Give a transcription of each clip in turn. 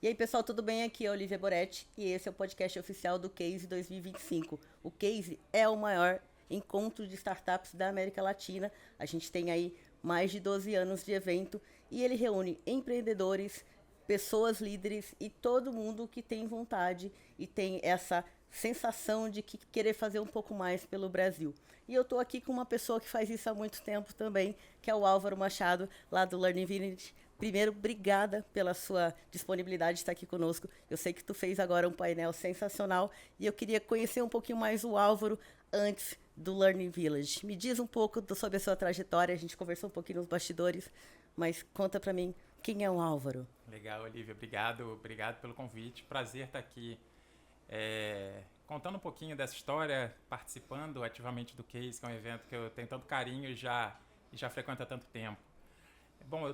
E aí, pessoal, tudo bem? Aqui é a Olivia Boretti e esse é o podcast oficial do Case 2025. O Case é o maior encontro de startups da América Latina. A gente tem aí mais de 12 anos de evento e ele reúne empreendedores, pessoas líderes e todo mundo que tem vontade e tem essa sensação de que querer fazer um pouco mais pelo Brasil. E eu estou aqui com uma pessoa que faz isso há muito tempo também, que é o Álvaro Machado, lá do Learning Village. Primeiro, obrigada pela sua disponibilidade de estar aqui conosco. Eu sei que tu fez agora um painel sensacional e eu queria conhecer um pouquinho mais o Álvaro antes do Learning Village. Me diz um pouco sobre a sua trajetória. A gente conversou um pouquinho nos bastidores, mas conta para mim quem é o Álvaro. Legal, Olivia. Obrigado pelo convite. Prazer estar aqui contando um pouquinho dessa história, participando ativamente do Case, que é um evento que eu tenho tanto carinho e já frequento há tanto tempo. Bom,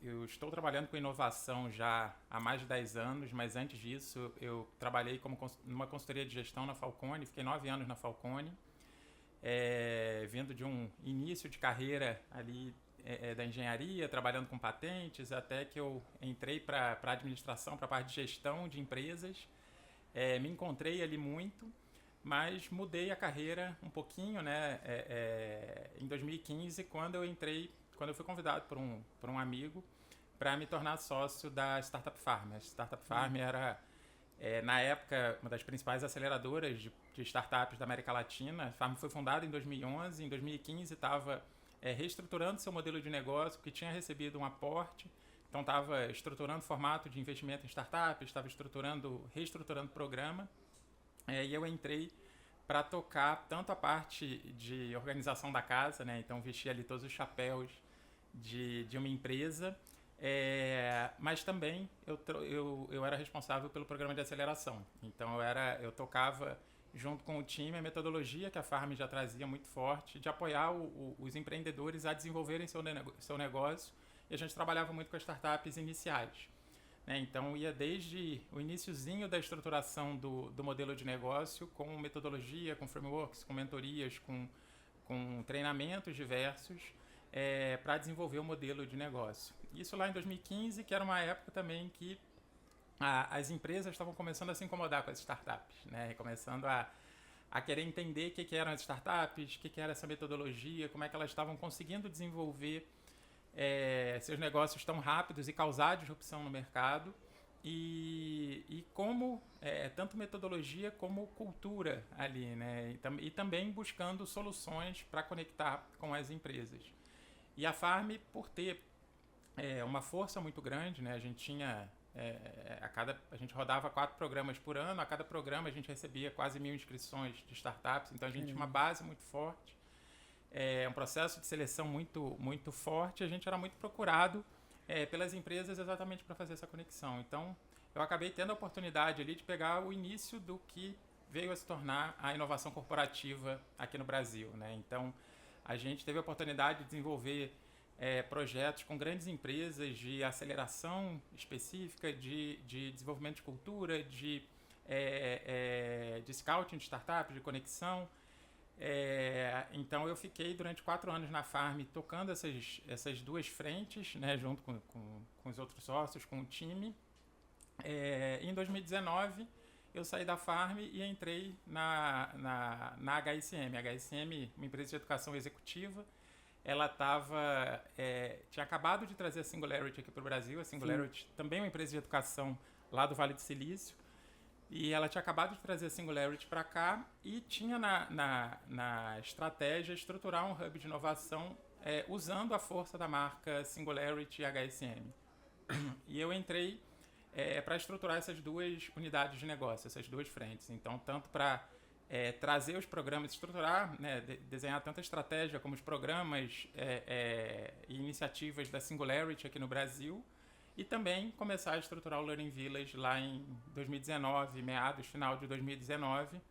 eu estou trabalhando com inovação já há mais de 10 anos, mas antes disso eu trabalhei numa consultoria de gestão na Falcone, fiquei 9 anos na Falcone, vindo de um início de carreira ali da engenharia, trabalhando com patentes, até que eu entrei para a administração, para a parte de gestão de empresas. Me encontrei ali muito, mas mudei a carreira um pouquinho, né? Em 2015, quando eu fui convidado por um amigo para me tornar sócio da Startup Farm. A Startup Farm era, na época, uma das principais aceleradoras de startups da América Latina. A Farm foi fundada em 2011, em 2015 estava reestruturando seu modelo de negócio, porque tinha recebido um aporte, então estava estruturando formato de investimento em startups, estava reestruturando o programa, e eu entrei para tocar tanto a parte de organização da casa, né? Então vestia ali todos os chapéus de uma empresa, mas também eu era responsável pelo programa de aceleração. Então eu tocava junto com o time a metodologia que a Farm já trazia muito forte de apoiar os empreendedores a desenvolverem seu negócio, e a gente trabalhava muito com as startups iniciais. Então ia desde o iniciozinho da estruturação do modelo de negócio, com metodologia, com frameworks, com mentorias, com treinamentos diversos, para desenvolver o modelo de negócio. Isso lá em 2015, que era uma época também que as empresas estavam começando a se incomodar com as startups, né? Começando a querer entender o que eram as startups, o que era essa metodologia, como é que elas estavam conseguindo desenvolver seus negócios tão rápidos e causar disrupção no mercado, e como tanto metodologia como cultura ali, né? E também buscando soluções para conectar com as empresas. E a Farm, por ter uma força muito grande, né? A gente tinha a gente rodava 4 programas por ano, a cada programa a gente recebia quase 1.000 inscrições de startups, então a gente tinha uma base muito forte, um processo de seleção muito, muito forte. A gente era muito procurado pelas empresas exatamente para fazer essa conexão. Então, eu acabei tendo a oportunidade ali de pegar o início do que veio a se tornar a inovação corporativa aqui no Brasil, né? Então, a gente teve a oportunidade de desenvolver projetos com grandes empresas de aceleração específica, de desenvolvimento de cultura, de scouting de startups, de conexão. Então eu fiquei durante 4 anos na Farm tocando essas duas frentes, né, junto com os outros sócios, com o time. Em 2019 eu saí da Farm e entrei na HSM. A HSM, uma empresa de educação executiva, ela tinha acabado de trazer a Singularity aqui para o Brasil. A Singularity também é uma empresa de educação lá do Vale do Silício. E ela tinha acabado de trazer a Singularity para cá e tinha na estratégia estruturar um hub de inovação usando a força da marca Singularity e HSM. E eu entrei para estruturar essas duas unidades de negócio, essas duas frentes. Então, tanto para trazer os programas, estruturar, né, desenhar tanto a estratégia como os programas e iniciativas da Singularity aqui no Brasil, e também começar a estruturar o Learning Village lá em 2019, final de 2019,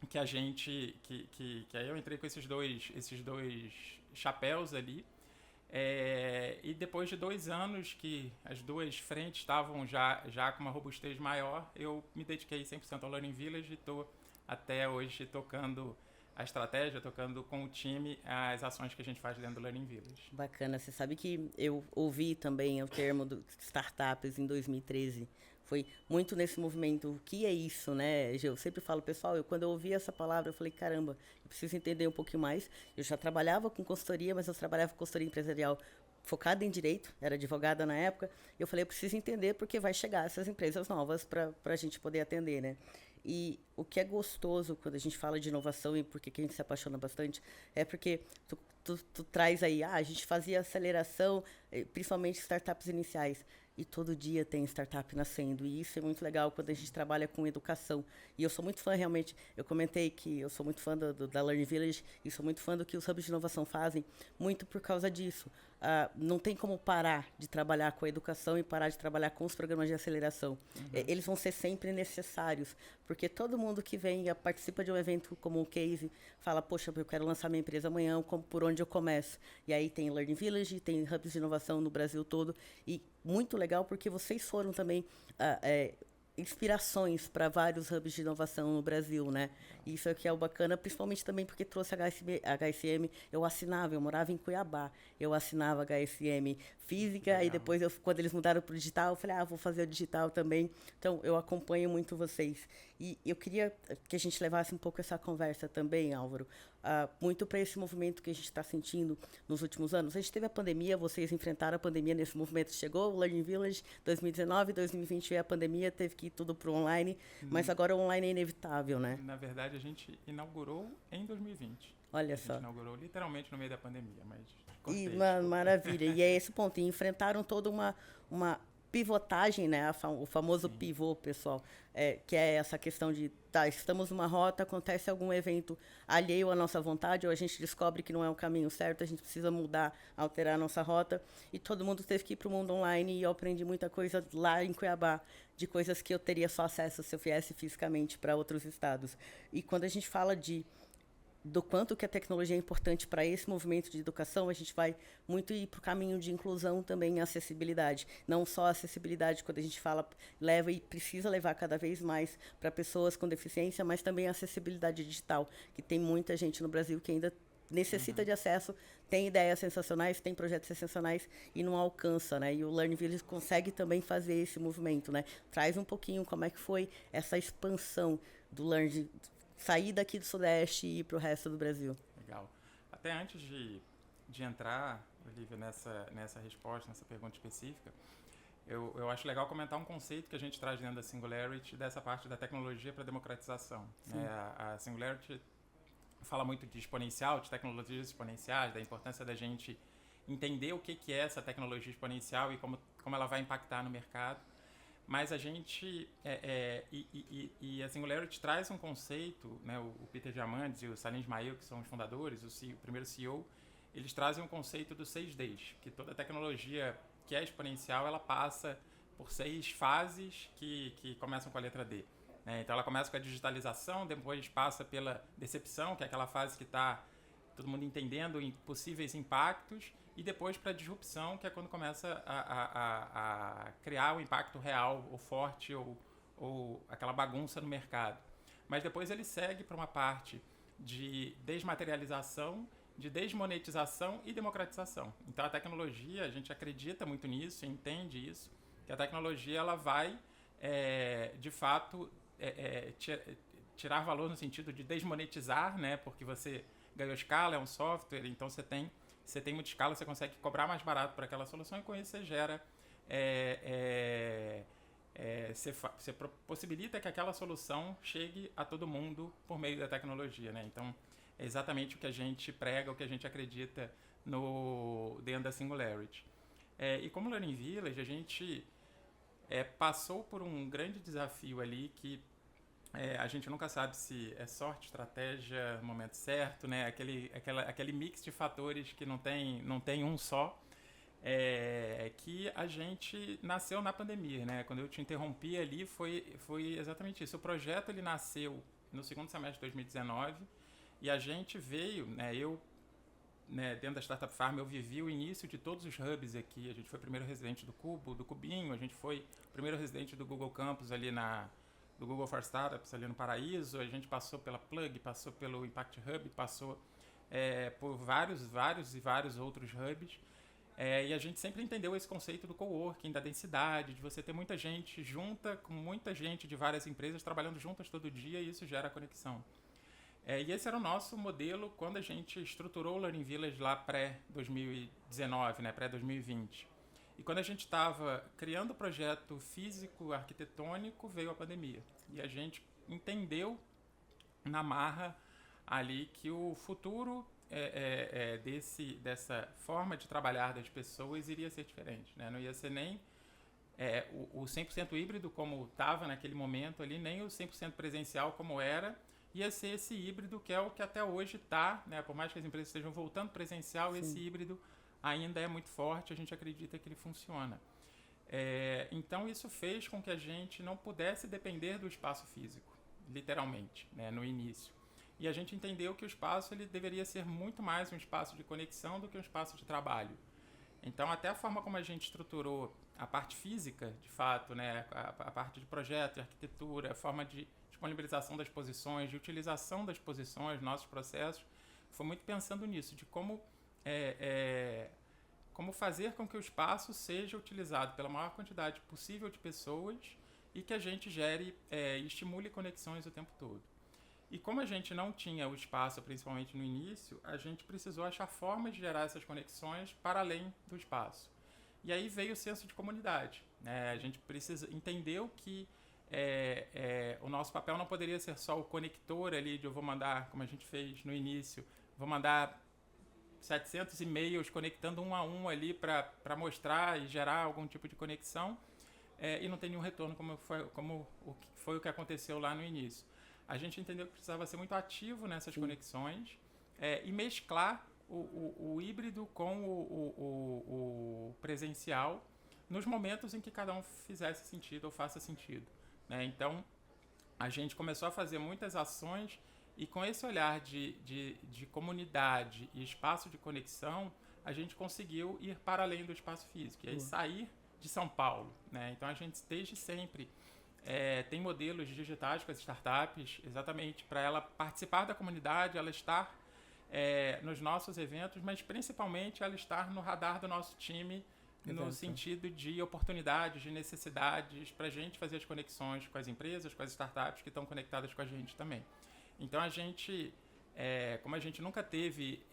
que aí eu entrei com esses dois chapéus ali, e depois de 2 anos que as duas frentes estavam já com uma robustez maior, eu me dediquei 100% ao Learning Village e estou até hoje tocando a estratégia, tocando com o time as ações que a gente faz dentro do Learning Village. Bacana. Você sabe que eu ouvi também o termo do startups em 2013. Foi muito nesse movimento. O que é isso, né, Gê? Eu sempre falo, pessoal, quando eu ouvi essa palavra, eu falei, caramba, eu preciso entender um pouquinho mais. Eu já trabalhava com consultoria, mas eu trabalhava com consultoria empresarial focada em direito, era advogada na época. Eu falei, eu preciso entender porque vai chegar essas empresas novas para a gente poder atender, né? E o que é gostoso quando a gente fala de inovação e por que a gente se apaixona bastante é porque tu traz aí, a gente fazia aceleração, principalmente startups iniciais. E todo dia tem startup nascendo. E isso é muito legal quando a gente trabalha com educação. E eu sou muito fã, realmente. Eu comentei que eu sou muito fã da Learning Village e sou muito fã do que os hubs de inovação fazem, muito por causa disso. Não tem como parar de trabalhar com a educação e parar de trabalhar com os programas de aceleração. Eles vão ser sempre necessários, porque todo mundo que vem e participa de um evento como o Case fala, poxa, eu quero lançar minha empresa amanhã, por onde eu começo? E aí tem Learning Village, tem hubs de inovação no Brasil todo, e muito legal porque vocês foram também inspirações para vários hubs de inovação no Brasil, né? Isso aqui é o bacana, principalmente também porque trouxe HSM. Eu morava em Cuiabá, eu assinava HSM física e depois, quando eles mudaram para o digital, eu falei, vou fazer o digital também. Então, eu acompanho muito vocês. E eu queria que a gente levasse um pouco essa conversa também, Álvaro, muito para esse movimento que a gente está sentindo nos últimos anos. A gente teve a pandemia, vocês enfrentaram a pandemia nesse movimento, chegou o Learning Village 2019, 2020 veio a pandemia, teve que ir tudo para o online, mas agora o online é inevitável, né? Na verdade, a gente inaugurou em 2020. Olha só. A gente inaugurou literalmente no meio da pandemia, mas maravilha. E é esse ponto. E enfrentaram toda uma pivotagem, né? O famoso pivô, pessoal, que é essa questão de, estamos numa rota, acontece algum evento alheio à nossa vontade, ou a gente descobre que não é o caminho certo, a gente precisa mudar, alterar a nossa rota, e todo mundo teve que ir para o mundo online, e eu aprendi muita coisa lá em Cuiabá, de coisas que eu teria só acesso se eu viesse fisicamente para outros estados. E quando a gente fala do quanto que a tecnologia é importante para esse movimento de educação, a gente vai muito ir para o caminho de inclusão também e acessibilidade. Não só acessibilidade, quando a gente fala, leva e precisa levar cada vez mais para pessoas com deficiência, mas também a acessibilidade digital, que tem muita gente no Brasil que ainda necessita de acesso, tem ideias sensacionais, tem projetos sensacionais e não alcança, né? E o Learning Village consegue também fazer esse movimento, né? Traz um pouquinho como é que foi essa expansão do Learning, sair daqui do Sudeste e ir para o resto do Brasil. Legal. Até antes de entrar, Olivia, nessa resposta, nessa pergunta específica, eu acho legal comentar um conceito que a gente traz dentro da Singularity, dessa parte da tecnologia para democratização. Né? A Singularity fala muito de exponencial, de tecnologias exponenciais, da importância da gente entender o que é essa tecnologia exponencial e como ela vai impactar no mercado. Mas a gente, e a Singularity traz um conceito, né, o Peter Diamandis e o Salim Ismail, que são os fundadores, o primeiro CEO, eles trazem um conceito dos 6 Ds, que toda tecnologia que é exponencial, ela passa por 6 fases que começam com a letra D. Né? Então ela começa com a digitalização, depois passa pela decepção, que é aquela fase que está todo mundo entendendo possíveis impactos, e depois para a disrupção, que é quando começa a criar o impacto real, ou forte, ou aquela bagunça no mercado. Mas depois ele segue para uma parte de desmaterialização, de desmonetização e democratização. Então a tecnologia, a gente acredita muito nisso, entende isso, que a tecnologia ela vai, de fato, tirar valor no sentido de desmonetizar, né? Porque você ganhou escala, é um software, então você tem muita escala, você consegue cobrar mais barato para aquela solução e com isso você gera, você possibilita que aquela solução chegue a todo mundo por meio da tecnologia, né? Então, é exatamente o que a gente prega, o que a gente acredita dentro da Singularity. E como Learning Village, a gente passou por um grande desafio ali que a gente nunca sabe se é sorte, estratégia, momento certo, né? Aquele mix de fatores que não tem um só, que a gente nasceu na pandemia, né? Quando eu te interrompi ali, foi exatamente isso. O projeto ele nasceu no segundo semestre de 2019 e a gente veio, né? Dentro da Startup Farm, eu vivi o início de todos os hubs aqui. A gente foi o primeiro residente do Cubo, do Cubinho, a gente foi o primeiro residente do Google Campus ali do Google for Startups ali no Paraíso, a gente passou pela Plug, passou pelo Impact Hub, passou por vários outros hubs. E a gente sempre entendeu esse conceito do coworking, da densidade, de você ter muita gente junta, com muita gente de várias empresas trabalhando juntas todo dia, e isso gera conexão. E esse era o nosso modelo quando a gente estruturou o Learning Village lá pré-2019, né, pré-2020. E quando a gente estava criando o projeto físico, arquitetônico, veio a pandemia. E a gente entendeu na marra ali que o futuro dessa forma de trabalhar das pessoas iria ser diferente, né? Não ia ser nem o 100% híbrido como estava naquele momento ali, nem o 100% presencial como era, ia ser esse híbrido que é o que até hoje está, né? Por mais que as empresas estejam voltando presencial, sim, esse híbrido ainda é muito forte, a gente acredita que ele funciona. Então isso fez com que a gente não pudesse depender do espaço físico, literalmente, né, no início. E a gente entendeu que o espaço ele deveria ser muito mais um espaço de conexão do que um espaço de trabalho. Então, até a forma como a gente estruturou a parte física, de fato, né, a parte de projeto, de arquitetura, a forma de disponibilização das posições, de utilização das posições, nossos processos, foi muito pensando nisso, de como fazer com que o espaço seja utilizado pela maior quantidade possível de pessoas e que a gente gere e estimule conexões o tempo todo. E como a gente não tinha o espaço, principalmente no início, a gente precisou achar formas de gerar essas conexões para além do espaço. E aí veio o senso de comunidade, né? A gente entendeu que o nosso papel não poderia ser só o conector ali de eu vou mandar, como a gente fez no início, vou mandar 700 e-mails conectando um a um ali para mostrar e gerar algum tipo de conexão e não tem nenhum retorno como foi o que aconteceu lá no início. A gente entendeu que precisava ser muito ativo nessas Sim. conexões e mesclar o híbrido com o presencial nos momentos em que cada um fizesse sentido ou faça sentido, né? Então, a gente começou a fazer muitas ações e com esse olhar de comunidade e espaço de conexão, a gente conseguiu ir para além do espaço físico e aí sair de São Paulo, né? Então, a gente desde sempre tem modelos digitais com as startups exatamente para ela participar da comunidade, ela estar nos nossos eventos, mas principalmente ela estar no radar do nosso time no sentido de oportunidades, de necessidades para a gente fazer as conexões com as empresas, com as startups que estão conectadas com a gente também. Então a gente, como a gente nunca teve,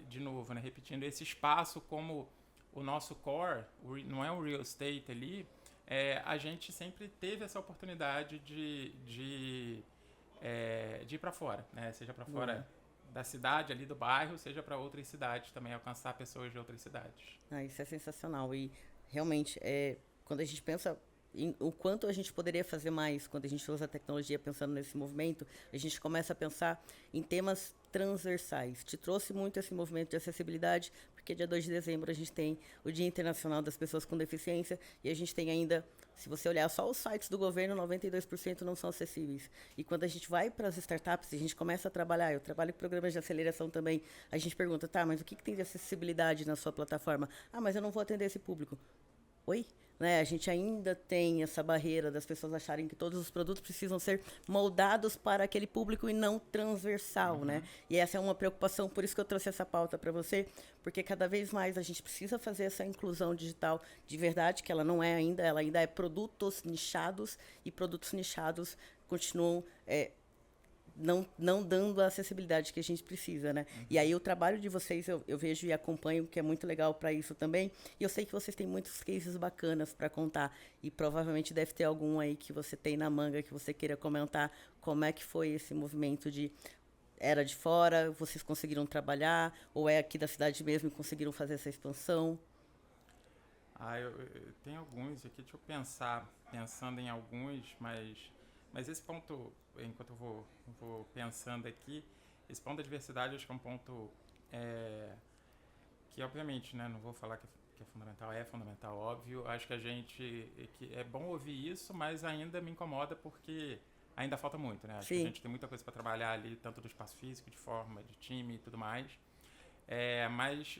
de novo, né, repetindo, esse espaço como o nosso core, não é um real estate ali, a gente sempre teve essa oportunidade de ir para fora, né? Seja para fora da cidade ali do bairro, seja para outras cidades também, alcançar pessoas de outras cidades. Isso é sensacional e realmente quando a gente pensa o quanto a gente poderia fazer mais quando a gente usa a tecnologia pensando nesse movimento, a gente começa a pensar em temas transversais. Te trouxe muito esse movimento de acessibilidade, porque dia 2 de dezembro a gente tem o Dia Internacional das Pessoas com Deficiência e a gente tem ainda, se você olhar só os sites do governo, 92% não são acessíveis. E quando a gente vai para as startups, a gente começa a trabalhar, eu trabalho com programas de aceleração também, a gente pergunta, tá, mas o que tem de acessibilidade na sua plataforma? Ah, mas eu não vou atender esse público. Oi? Né? A gente ainda tem essa barreira das pessoas acharem que todos os produtos precisam ser moldados para aquele público e não transversal, né? E essa é uma preocupação, por isso que eu trouxe essa pauta para você, porque cada vez mais a gente precisa fazer essa inclusão digital de verdade, que ela não é ainda, ela ainda é produtos nichados, e produtos nichados continuam não dando a acessibilidade que a gente precisa, né? E aí o trabalho de vocês eu vejo e acompanho, que é muito legal para isso também. E eu sei que vocês têm muitos cases bacanas para contar. E provavelmente deve ter algum aí que você tem na manga, que você queira comentar. Como é que foi esse movimento era de fora, vocês conseguiram trabalhar? Ou é aqui da cidade mesmo e conseguiram fazer essa expansão? Eu tenho alguns aqui, deixa eu pensando em alguns, mas esse ponto, enquanto eu vou pensando aqui, esse ponto da diversidade acho que é um ponto que obviamente, né, não vou falar que é fundamental, óbvio, acho que que é bom ouvir isso, mas ainda me incomoda porque ainda falta muito, né? Acho que a gente tem muita coisa para trabalhar ali, tanto do espaço físico, de forma, de time e tudo mais, mas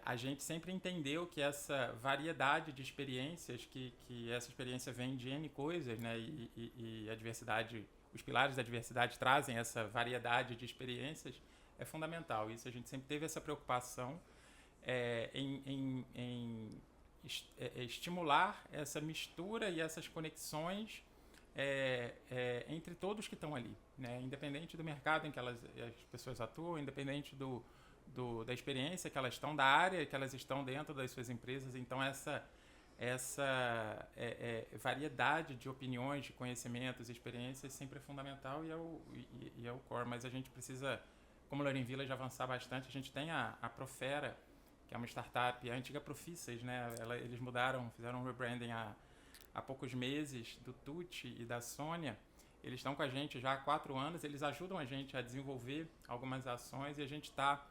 a gente sempre entendeu que essa variedade de experiências, que essa experiência vem de N coisas, né? E a diversidade, os pilares da diversidade trazem essa variedade de experiências, é fundamental. Isso a gente sempre teve essa preocupação em estimular essa mistura e essas conexões entre todos que estão ali, né? Independente do mercado em que as pessoas atuam, independente da experiência que elas estão, da área que elas estão dentro das suas empresas. Então, essa variedade de opiniões, de conhecimentos, experiências sempre é fundamental e é o core. Mas a gente precisa, como Learning Village, avançar bastante. A gente tem a Profera, que é uma startup, a antiga Profissas, né? Eles fizeram um rebranding há poucos meses, do Tuti e da Sônia. Eles estão com a gente já há 4 anos, eles ajudam a gente a desenvolver algumas ações e a gente está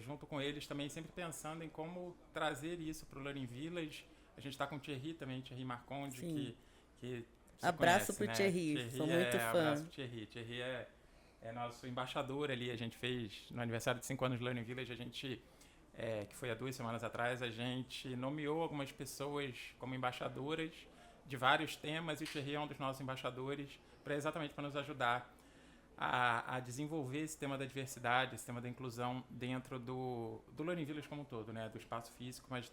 junto com eles também sempre pensando em como trazer isso para o Learning Village. A gente está com o Thierry também, Thierry Marconde, que abraço para o né? Thierry, sou muito fã. Abraço pro Thierry. Thierry é nosso embaixador ali. A gente fez, no aniversário de 5 anos do Learning Village, a gente, que foi há 2 semanas atrás, a gente nomeou algumas pessoas como embaixadoras de vários temas, e o Thierry é um dos nossos embaixadores, exatamente para nos ajudar a desenvolver esse tema da diversidade, esse tema da inclusão dentro do Learning Village como um todo, né? Do espaço físico, mas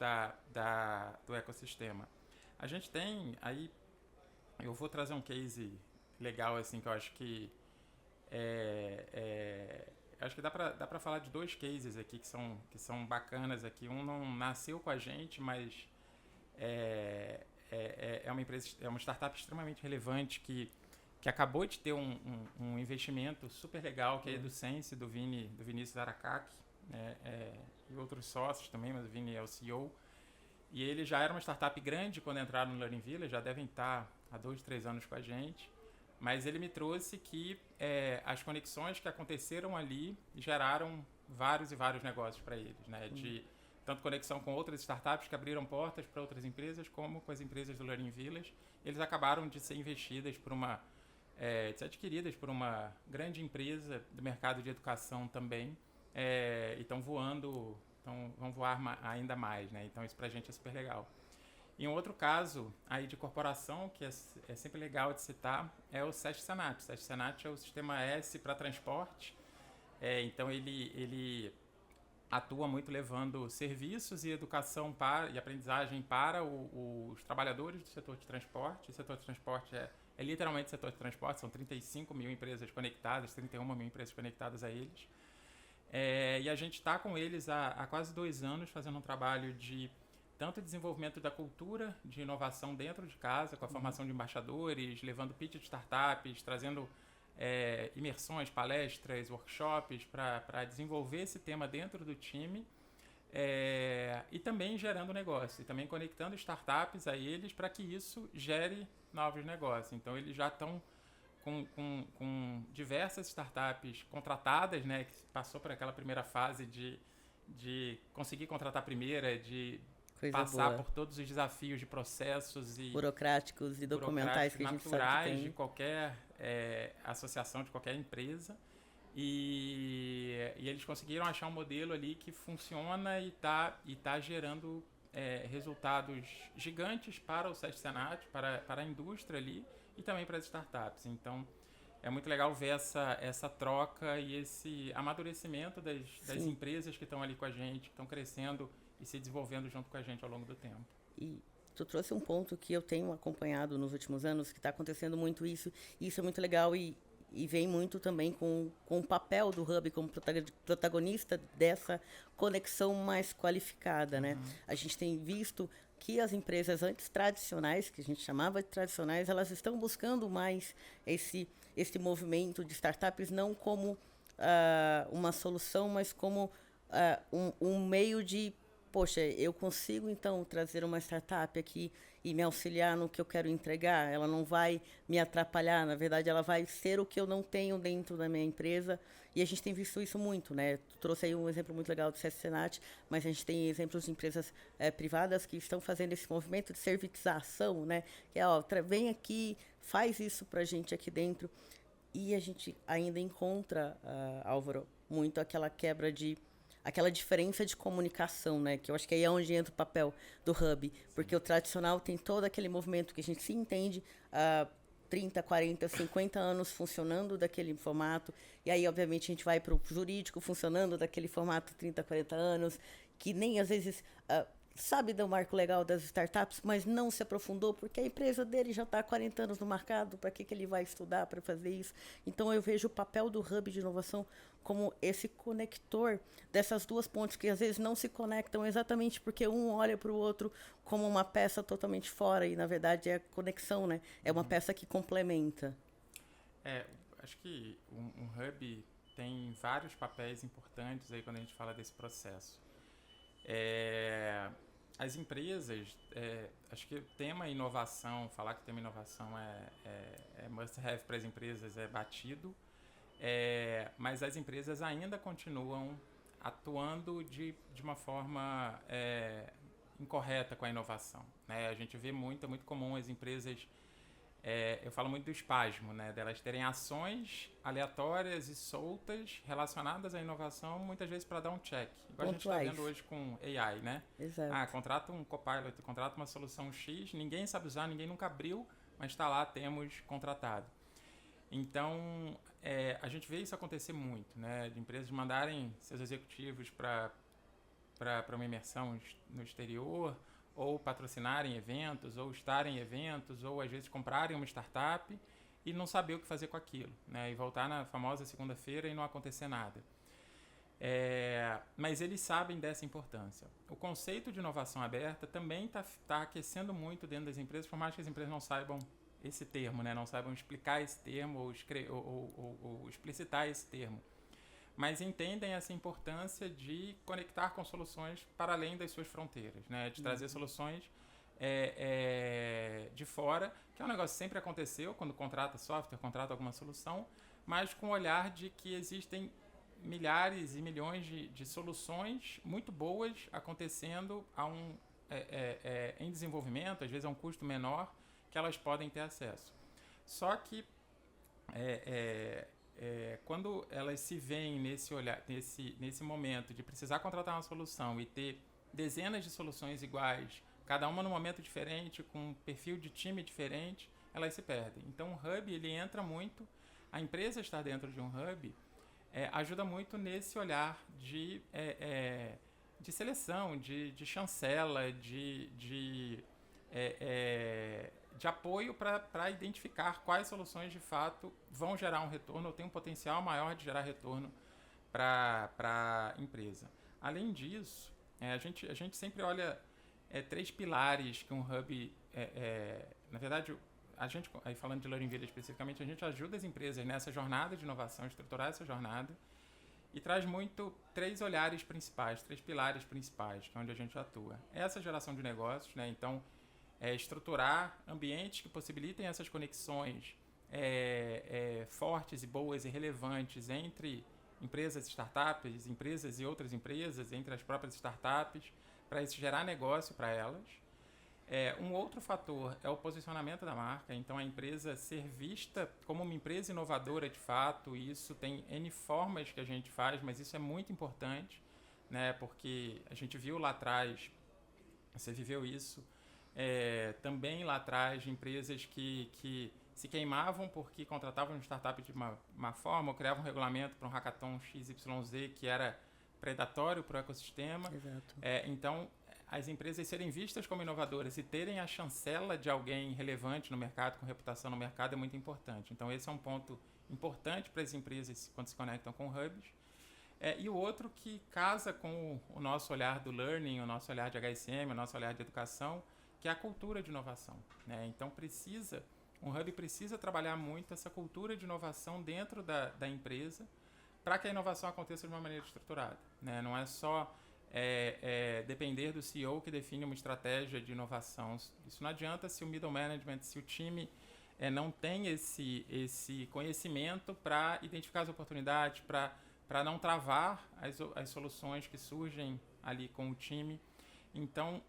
do ecossistema. A gente tem aí, eu vou trazer um case legal, assim, que eu acho que acho que dá para falar de 2 cases aqui que são bacanas aqui. Um não nasceu com a gente, mas é uma empresa, é uma startup extremamente relevante que acabou de ter um investimento super legal, que é a EduSense, do Vinícius Aracaki, né? E outros sócios também, mas o Vini é o CEO. E ele já era uma startup grande quando entraram no Learning Village, já devem estar há 2, 3 anos com a gente. Mas ele me trouxe que as conexões que aconteceram ali geraram vários e vários negócios para eles, né? De tanto conexão com outras startups que abriram portas para outras empresas, como com as empresas do Learning Village. Eles acabaram de ser investidas de ser adquiridas por uma grande empresa do mercado de educação também, e estão voando, vão voar ainda mais, né? Então isso para a gente é super legal. E um outro caso aí de corporação que é sempre legal de citar é o SESC Senat. O SESC Senat é o sistema S para transporte. Então ele atua muito levando serviços e educação e aprendizagem para os trabalhadores do setor de transporte. O setor de transporte é literalmente setor de transporte, são 35 mil empresas conectadas, 31 mil empresas conectadas a eles. E a gente está com eles há quase 2 anos fazendo um trabalho de tanto desenvolvimento da cultura de inovação dentro de casa, com a formação de embaixadores, levando pitch de startups, trazendo imersões, palestras, workshops para desenvolver esse tema dentro do time, e também gerando negócio, e também conectando startups a eles para que isso gere novos negócios. Então eles já estão com diversas startups contratadas, né, que passou por aquela primeira fase de conseguir contratar a primeira, de passar por todos os desafios de processos e burocráticos e documentais que a gente naturais sabe que tem. De qualquer associação, de qualquer empresa. E eles conseguiram achar um modelo ali que funciona e tá gerando resultados gigantes para o SESC Senat, para a indústria ali e também para as startups. Então, é muito legal ver essa troca e esse amadurecimento das empresas que estão ali com a gente, que estão crescendo e se desenvolvendo junto com a gente ao longo do tempo. E tu trouxe um ponto que eu tenho acompanhado nos últimos anos, que está acontecendo muito isso, e isso é muito legal e vem muito também com o papel do Hub como protagonista dessa conexão mais qualificada, né? A gente tem visto que as empresas antes tradicionais, que a gente chamava de tradicionais, elas estão buscando mais esse movimento de startups não como uma solução, mas como um meio de, poxa, eu consigo então trazer uma startup aqui e me auxiliar no que eu quero entregar, ela não vai me atrapalhar, na verdade ela vai ser o que eu não tenho dentro da minha empresa, e a gente tem visto isso muito, né? Tu trouxe aí um exemplo muito legal do SESC Senat, mas a gente tem exemplos de empresas privadas que estão fazendo esse movimento de servitização, né? Que é, vem aqui, faz isso pra gente aqui dentro, e a gente ainda encontra, Álvaro, muito aquela quebra de aquela diferença de comunicação, né? Que eu acho que aí é onde entra o papel do hub, porque o tradicional tem todo aquele movimento que a gente se entende há 30, 40, 50 anos funcionando daquele formato, e aí, obviamente, a gente vai para o jurídico funcionando daquele formato 30, 40 anos, que nem às vezes sabe do marco legal das startups, mas não se aprofundou, porque a empresa dele já está há 40 anos no mercado, para que ele vai estudar para fazer isso? Então, eu vejo o papel do hub de inovação como esse conector dessas duas pontes que às vezes não se conectam exatamente porque um olha para o outro como uma peça totalmente fora e, na verdade, é conexão, né? É uma peça que complementa. Acho que um hub tem vários papéis importantes aí quando a gente fala desse processo. As empresas, acho que o tema inovação, falar que o tema inovação é must-have para as empresas é batido, mas as empresas ainda continuam atuando de uma forma incorreta com a inovação, né? A gente vê é muito comum as empresas, eu falo muito do espasmo, né? Delas terem ações aleatórias e soltas relacionadas à inovação, muitas vezes para dar um check. Igual a gente está vendo hoje com AI, né? Exato. Contrata um copilot, contrata uma solução X, ninguém sabe usar, ninguém nunca abriu, mas está lá, temos contratado. Então, a gente vê isso acontecer muito, né? De empresas mandarem seus executivos para uma imersão no exterior, ou patrocinarem eventos, ou estarem em eventos, ou às vezes comprarem uma startup e não saber o que fazer com aquilo, né? E voltar na famosa segunda-feira e não acontecer nada. Mas eles sabem dessa importância. O conceito de inovação aberta também está aquecendo muito dentro das empresas, por mais que as empresas não saibam esse termo, né? Não saibam explicar esse termo ou explicitar esse termo. Mas entendem essa importância de conectar com soluções para além das suas fronteiras, né? De trazer soluções de fora, que é um negócio que sempre aconteceu quando contrata software, contrata alguma solução, mas com o olhar de que existem milhares e milhões de soluções muito boas acontecendo em desenvolvimento, às vezes a um custo menor, que elas podem ter acesso. Só que quando elas se veem nesse momento de precisar contratar uma solução e ter dezenas de soluções iguais, cada uma num momento diferente, com um perfil de time diferente, elas se perdem. Então o hub ele entra muito, a empresa estar dentro de um hub ajuda muito nesse olhar de seleção, de chancela, de apoio para identificar quais soluções de fato vão gerar um retorno ou tem um potencial maior de gerar retorno para a empresa. Além disso, a gente sempre olha 3 pilares que um hub... na verdade, a gente, aí falando de Learning Village especificamente, a gente ajuda as empresas nessa jornada de inovação, estruturar essa jornada e traz muito 3 olhares principais, 3 pilares principais, que é onde a gente atua. Essa geração de negócios, né? Então, estruturar ambientes que possibilitem essas conexões fortes e boas e relevantes entre empresas e startups, empresas e outras empresas, entre as próprias startups, para isso gerar negócio para elas. Um outro fator é o posicionamento da marca, então a empresa ser vista como uma empresa inovadora de fato, e isso tem N formas que a gente faz, mas isso é muito importante, né, porque a gente viu lá atrás, você viveu isso, também lá atrás, empresas que se queimavam porque contratavam uma startup de uma forma, ou criavam um regulamento para um hackathon XYZ que era predatório para o ecossistema. Exato. Então, as empresas serem vistas como inovadoras e terem a chancela de alguém relevante no mercado, com reputação no mercado, é muito importante. Então, esse é um ponto importante para as empresas quando se conectam com hubs. E o outro que casa com o nosso olhar do learning, o nosso olhar de HSM, o nosso olhar de educação, que é a cultura de inovação, né? Então, um hub precisa trabalhar muito essa cultura de inovação dentro da empresa para que a inovação aconteça de uma maneira estruturada, né? Não é só depender do CEO que define uma estratégia de inovação. Isso não adianta se o middle management, se o time não tem esse conhecimento para identificar as oportunidades, para não travar as soluções que surgem ali com o time. Então,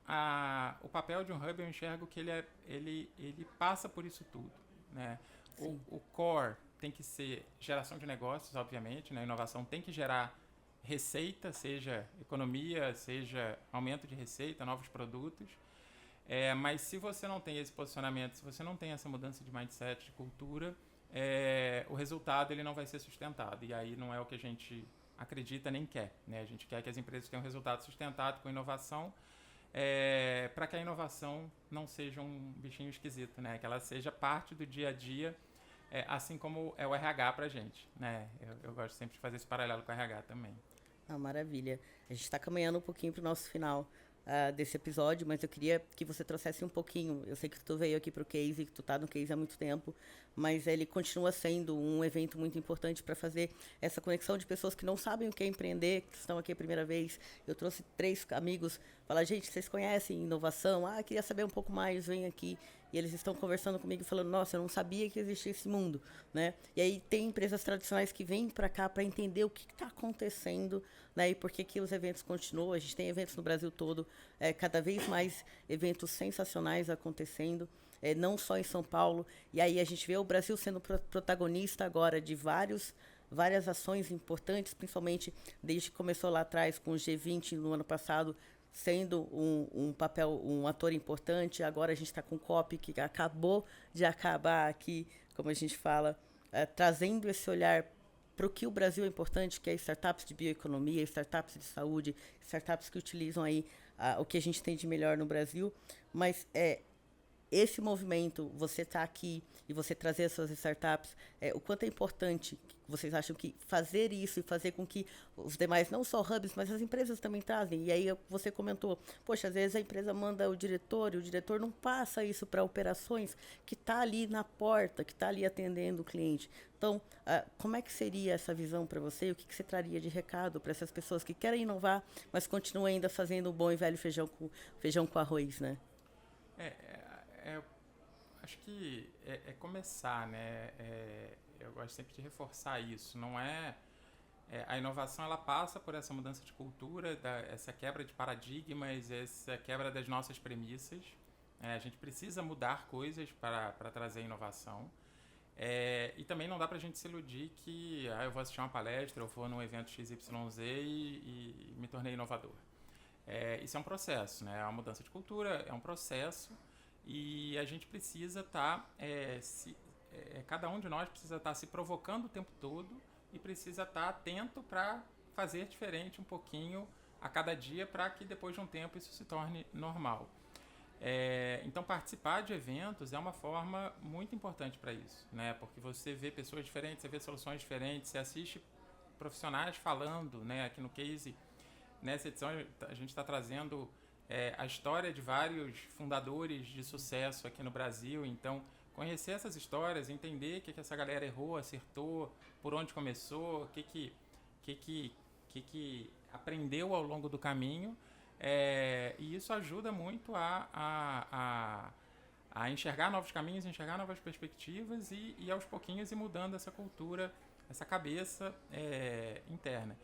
o papel de um hub, eu enxergo que ele passa por isso tudo, né? O core tem que ser geração de negócios, obviamente, né? A inovação tem que gerar receita, seja economia, seja aumento de receita, novos produtos. Mas se você não tem esse posicionamento, se você não tem essa mudança de mindset, de cultura, o resultado ele não vai ser sustentado. E aí não é o que a gente acredita nem quer, né? A gente quer que as empresas tenham um resultado sustentado com inovação, para que a inovação não seja um bichinho esquisito, né? Que ela seja parte do dia a dia, assim como é o RH para a gente, né? Eu gosto sempre de fazer esse paralelo com o RH também. Ah, maravilha. A gente está caminhando um pouquinho para o nosso final desse episódio, mas eu queria que você trouxesse um pouquinho. Eu sei que tu veio aqui para o Case, que tu tá no Case há muito tempo, mas ele continua sendo um evento muito importante para fazer essa conexão de pessoas que não sabem o que é empreender, que estão aqui a primeira vez. Eu trouxe 3 amigos, falar, gente, vocês conhecem inovação? Ah, queria saber um pouco mais, vem aqui. E eles estão conversando comigo falando, nossa, eu não sabia que existia esse mundo, né? E aí tem empresas tradicionais que vêm para cá para entender o que está acontecendo, né? E por que que os eventos continuam. A gente tem eventos no Brasil todo, cada vez mais eventos sensacionais acontecendo, não só em São Paulo. E aí a gente vê o Brasil sendo protagonista agora de várias ações importantes, principalmente desde que começou lá atrás com o G20 no ano passado, sendo um ator importante. Agora a gente está com o COP, que acabou de acabar aqui, como a gente fala, trazendo esse olhar para o que o Brasil é importante, que é startups de bioeconomia, startups de saúde, startups que utilizam aí o que a gente tem de melhor no Brasil. Mas esse movimento, você está aqui e você trazer as suas startups, o quanto é importante, vocês acham que fazer isso e fazer com que os demais, não só hubs, mas as empresas também trazem. E aí você comentou, poxa, às vezes a empresa manda o diretor e o diretor não passa isso para operações, que está ali na porta, que está ali atendendo o cliente. Então, como é que seria essa visão para você? O que você traria de recado para essas pessoas que querem inovar, mas continuam ainda fazendo o bom e velho feijão com arroz, né? Acho que começar, né? Eu gosto sempre de reforçar isso. Não a inovação, ela passa por essa mudança de cultura, essa quebra de paradigmas, essa quebra das nossas premissas. A gente precisa mudar coisas para trazer inovação. E também não dá para a gente se iludir que eu vou assistir uma palestra, eu vou num evento XYZ e me tornei inovador. Isso é um processo, né? É uma mudança de cultura, é um processo. E a gente precisa estar, cada um de nós precisa estar se provocando o tempo todo e precisa estar atento para fazer diferente um pouquinho a cada dia, para que depois de um tempo isso se torne normal. Então participar de eventos é uma forma muito importante para isso, né? Porque você vê pessoas diferentes, você vê soluções diferentes, você assiste profissionais falando, né? Aqui no Case, nessa edição a gente está trazendo a história de vários fundadores de sucesso aqui no Brasil. Então, conhecer essas histórias, entender o que essa galera errou, acertou, por onde começou, o que aprendeu ao longo do caminho. E isso ajuda muito a enxergar novos caminhos, enxergar novas perspectivas e aos pouquinhos ir mudando essa cultura, essa cabeça interna.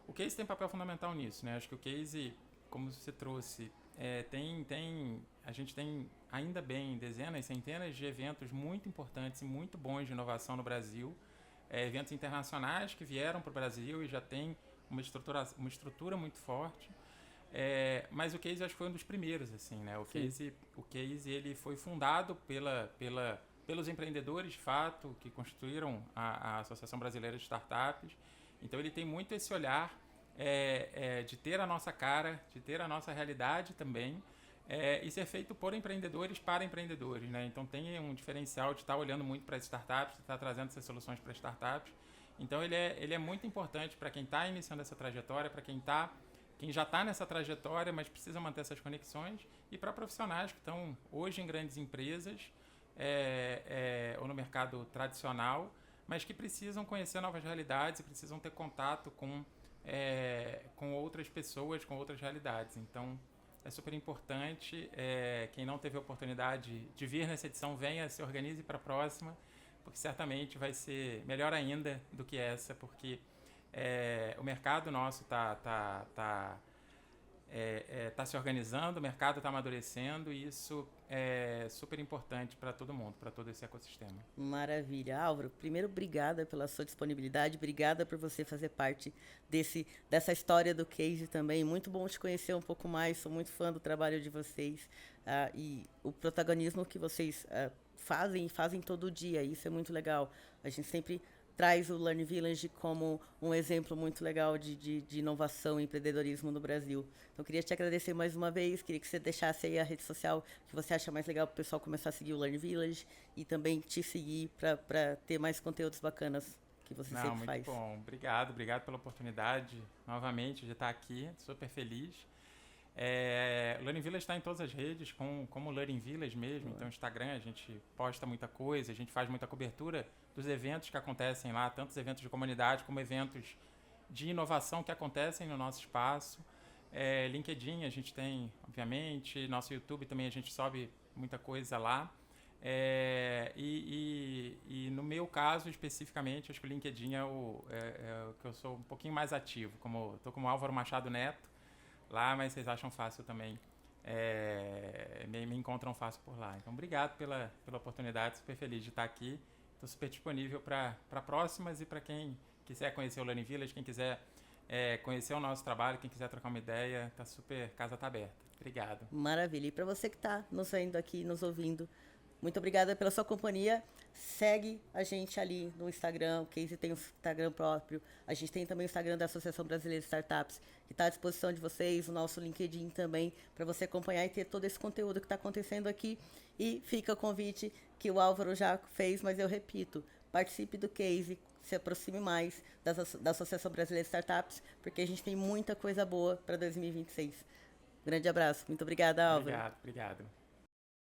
O Case tem papel fundamental nisso, né? Acho que o Case, como você trouxe, a gente tem, ainda bem, dezenas, centenas de eventos muito importantes e muito bons de inovação no Brasil. Eventos internacionais que vieram para o Brasil e já tem uma estrutura muito forte. Mas o Case, acho que foi um dos primeiros, assim, né? O Case ele foi fundado pelos empreendedores, de fato, que constituíram a Associação Brasileira de Startups. Então, ele tem muito esse olhar de ter a nossa cara, de ter a nossa realidade também, e ser feito por empreendedores para empreendedores, né? Então tem um diferencial de estar olhando muito para as startups, de estar trazendo essas soluções para startups. Então ele é muito importante para quem está iniciando essa trajetória, para quem já está nessa trajetória, mas precisa manter essas conexões, e para profissionais que estão hoje em grandes empresas ou no mercado tradicional, mas que precisam conhecer novas realidades e precisam ter contato com outras pessoas, com outras realidades. Então, é super importante. Quem não teve a oportunidade de vir nessa edição, venha, se organize para a próxima, porque certamente vai ser melhor ainda do que essa, porque o mercado nosso está está se organizando, o mercado está amadurecendo e isso é super importante para todo mundo, para todo esse ecossistema. Maravilha. Álvaro, primeiro, obrigada pela sua disponibilidade, obrigada por você fazer parte dessa história do Case também. Muito bom te conhecer um pouco mais, sou muito fã do trabalho de vocês e o protagonismo que vocês fazem todo dia, isso é muito legal. A gente sempre traz o Learn Village como um exemplo muito legal de inovação e empreendedorismo no Brasil. Então, queria te agradecer mais uma vez, queria que você deixasse aí a rede social que você acha mais legal para o pessoal começar a seguir o Learn Village e também te seguir para ter mais conteúdos bacanas que você sempre faz. Muito bom, obrigado pela oportunidade novamente de estar aqui, super feliz. O Learning Village está em todas as redes, como o Learning Village mesmo. Então, no Instagram a gente posta muita coisa, a gente faz muita cobertura dos eventos que acontecem lá, tanto os eventos de comunidade como eventos de inovação que acontecem no nosso espaço. LinkedIn a gente tem, obviamente, nosso YouTube também a gente sobe muita coisa lá. E no meu caso, especificamente, acho que o LinkedIn é o que eu sou um pouquinho mais ativo. Estou como Álvaro Machado Neto lá, mas vocês acham fácil também, me encontram fácil por lá. Então, obrigado pela oportunidade, super feliz de estar aqui. Estou super disponível para próximas e para quem quiser conhecer o Learning Village, quem quiser conhecer o nosso trabalho, quem quiser trocar uma ideia, casa está aberta. Obrigado. Maravilha. E para você que está nos vendo aqui, nos ouvindo, muito obrigada pela sua companhia. Segue a gente ali no Instagram, o Case tem um Instagram próprio. A gente tem também o Instagram da Associação Brasileira de Startups, que está à disposição de vocês, o nosso LinkedIn também, para você acompanhar e ter todo esse conteúdo que está acontecendo aqui. E fica o convite que o Álvaro já fez, mas eu repito, participe do Case, se aproxime mais da Associação Brasileira de Startups, porque a gente tem muita coisa boa para 2026. Grande abraço. Muito obrigada, Álvaro. Obrigado.